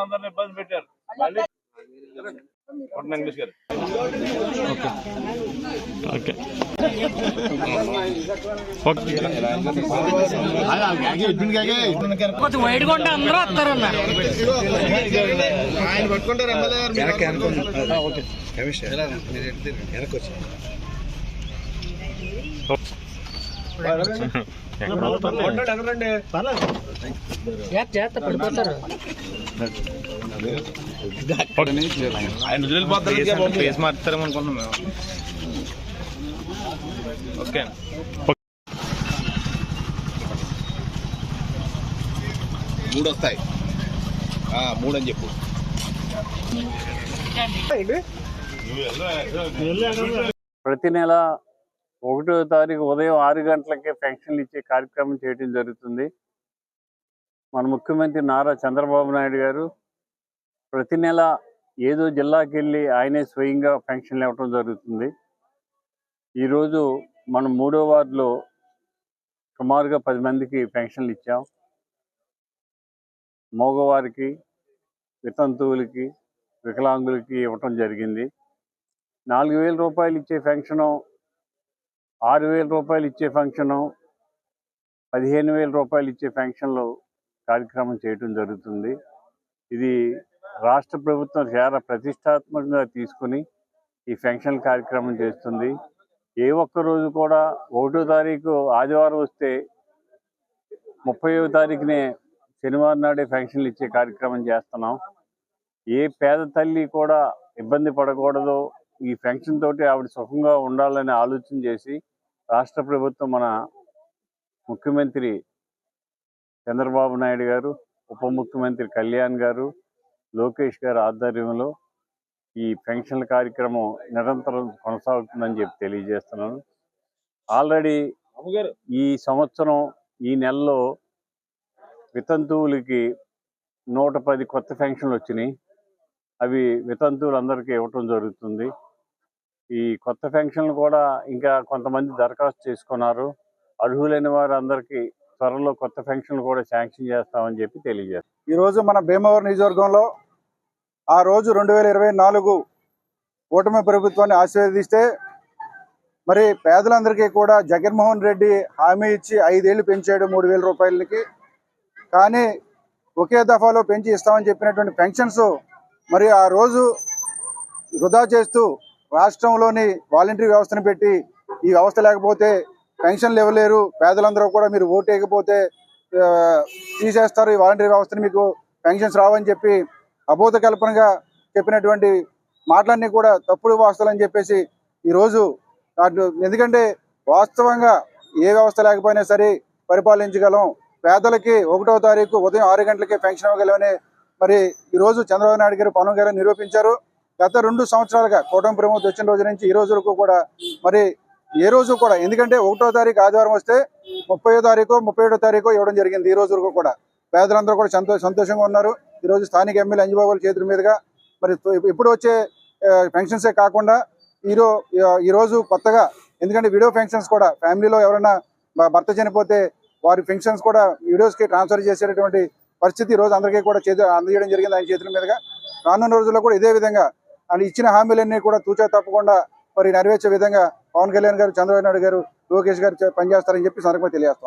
అందరినీ ఇబ్బంది పెట్టారు. వైడ్ కొంటే అందరూ వస్తారన్న ఆయన పట్టుకుంటారు చేస్తా పడిపోతారు. ఆయన ఫేస్ మార్చుతారేమో అనుకున్నాం మేము. ఓకే 3 వస్తాయి. 3 అని చెప్పు. ప్రతి నెల 1వ తారీఖు ఉదయం 6 గంటలకే పెన్షన్లు ఇచ్చే కార్యక్రమం చేయడం జరుగుతుంది. మన ముఖ్యమంత్రి నారా చంద్రబాబు నాయుడు గారు ప్రతి నెల ఏదో జిల్లాకి వెళ్ళి ఆయనే స్వయంగా పెన్షన్లు ఇవ్వటం జరుగుతుంది. ఈరోజు మనం 3వ వార్డులో సుమారుగా 10 మందికి పెన్షన్లు ఇచ్చాం. మగవారికి, వితంతువులకి, వికలాంగులకి ఇవ్వటం జరిగింది. 4,000 రూపాయలు ఇచ్చే పెన్షను, 6,000 రూపాయలు ఇచ్చే పెన్షను, 15,000 రూపాయలు ఇచ్చే పెన్షన్లు కార్యక్రమం చేయటం జరుగుతుంది. ఇది రాష్ట్ర ప్రభుత్వం చాలా ప్రతిష్టాత్మకంగా తీసుకుని ఈ పెన్షన్ కార్యక్రమం చేస్తుంది. ఏ ఒక్క రోజు కూడా 1వ తారీఖు ఆదివారం వస్తే 30వ తారీఖునే శనివారం నాడే పెన్షన్లు ఇచ్చే కార్యక్రమం చేస్తున్నాం. ఏ పేద తల్లి కూడా ఇబ్బంది పడకూడదు, ఈ పెన్షన్ తోటి ఆవిడ సుఖంగా ఉండాలని ఆలోచన చేసి రాష్ట్ర ప్రభుత్వం మన ముఖ్యమంత్రి చంద్రబాబు నాయుడు గారు, ఉప ముఖ్యమంత్రి కళ్యాణ్ గారు, లోకేష్ గారు ఆధ్వర్యంలో ఈ పెన్షన్ల కార్యక్రమం నిరంతరం కొనసాగుతుందని చెప్పి తెలియజేస్తున్నాను. ఆల్రెడీ ఈ సంవత్సరం ఈ నెలలో వితంతువులకి 110 కొత్త పెన్షన్లు వచ్చినాయి. అవి వితంతువులందరికీ ఇవ్వటం జరుగుతుంది. ఈ కొత్త పెన్షన్లు కూడా ఇంకా కొంతమంది దరఖాస్తు చేసుకున్నారు. అర్హులైన వారు అందరికీ త్వరలో కొత్త పెన్షన్లు కూడా శాంక్షన్ చేస్తామని చెప్పి తెలియజేస్తాం. ఈరోజు మన భీమవరం నియోజకవర్గంలో ఆ రోజు 2024 కూటమి ప్రభుత్వాన్ని ఆశీర్వదిస్తే మరి పేదలందరికీ కూడా జగన్మోహన్ రెడ్డి హామీ ఇచ్చి 5 ఏళ్ళు పెంచాడు 3,000 రూపాయలకి. కానీ ఒకే దఫాలో పెంచి ఇస్తామని చెప్పినటువంటి పెన్షన్స్ మరి ఆ రోజు వృధా చేస్తూ రాష్ట్రంలోని వాలంటరీ వ్యవస్థను పెట్టి ఈ వ్యవస్థ లేకపోతే పెన్షన్లు ఇవ్వలేరు, పేదలందరూ కూడా మీరు ఓటు వేయకపోతే తీసేస్తారు ఈ వాలంటరీ వ్యవస్థని, మీకు పెన్షన్స్ రావని చెప్పి అబోధ కల్పనగా చెప్పినటువంటి మాటలన్నీ కూడా తప్పుడు వాస్తవాలని చెప్పేసి ఈరోజు ఎందుకంటే వాస్తవంగా ఏ వ్యవస్థ లేకపోయినా సరే పరిపాలించగలం, పేదలకి 1వ తారీఖు ఉదయం 6 గంటలకే పెన్షన్ ఇవ్వగలమని మరి ఈరోజు చంద్రబాబు నాయుడు గారు, పవన్ గారు నిరూపించారు. గత 2 సంవత్సరాలుగా కూటమి ప్రభుత్వం వచ్చిన రోజు నుంచి ఈ రోజు వరకు కూడా మరి ఏ రోజు కూడా, ఎందుకంటే 1వ తారీఖు ఆదివారం వస్తే 30వ తారీఖు 31వ తారీఖు ఇవ్వడం జరిగింది. ఈ రోజు వరకు కూడా పేదలందరూ కూడా సంతోషంగా ఉన్నారు. ఈరోజు స్థానిక ఎమ్మెల్యే అంజబాబుల చేతుల మీదుగా మరి ఇప్పుడు వచ్చే పెన్షన్సే కాకుండా ఈరోజు కొత్తగా, ఎందుకంటే వీడియో పెన్షన్స్ కూడా ఫ్యామిలీలో ఎవరైనా భర్త చనిపోతే వారి పెన్షన్స్ కూడా వీడియోస్కి ట్రాన్స్ఫర్ చేసేటటువంటి పరిస్థితి ఈరోజు అందరికీ కూడా అందజేయడం జరిగింది ఆయన చేతుల మీదుగా. రానున్న రోజుల్లో కూడా ఇదే విధంగా ఆయన ఇచ్చిన హామీలన్నీ కూడా తూచా తప్పకుండా మరి నెరవేర్చే విధంగా పవన్ కళ్యాణ్ గారు, చంద్రబాబు నాయుడు గారు, లోకేష్ గారు పనిచేస్తారని చెప్పి సందర్భంగా తెలియజేస్తాం.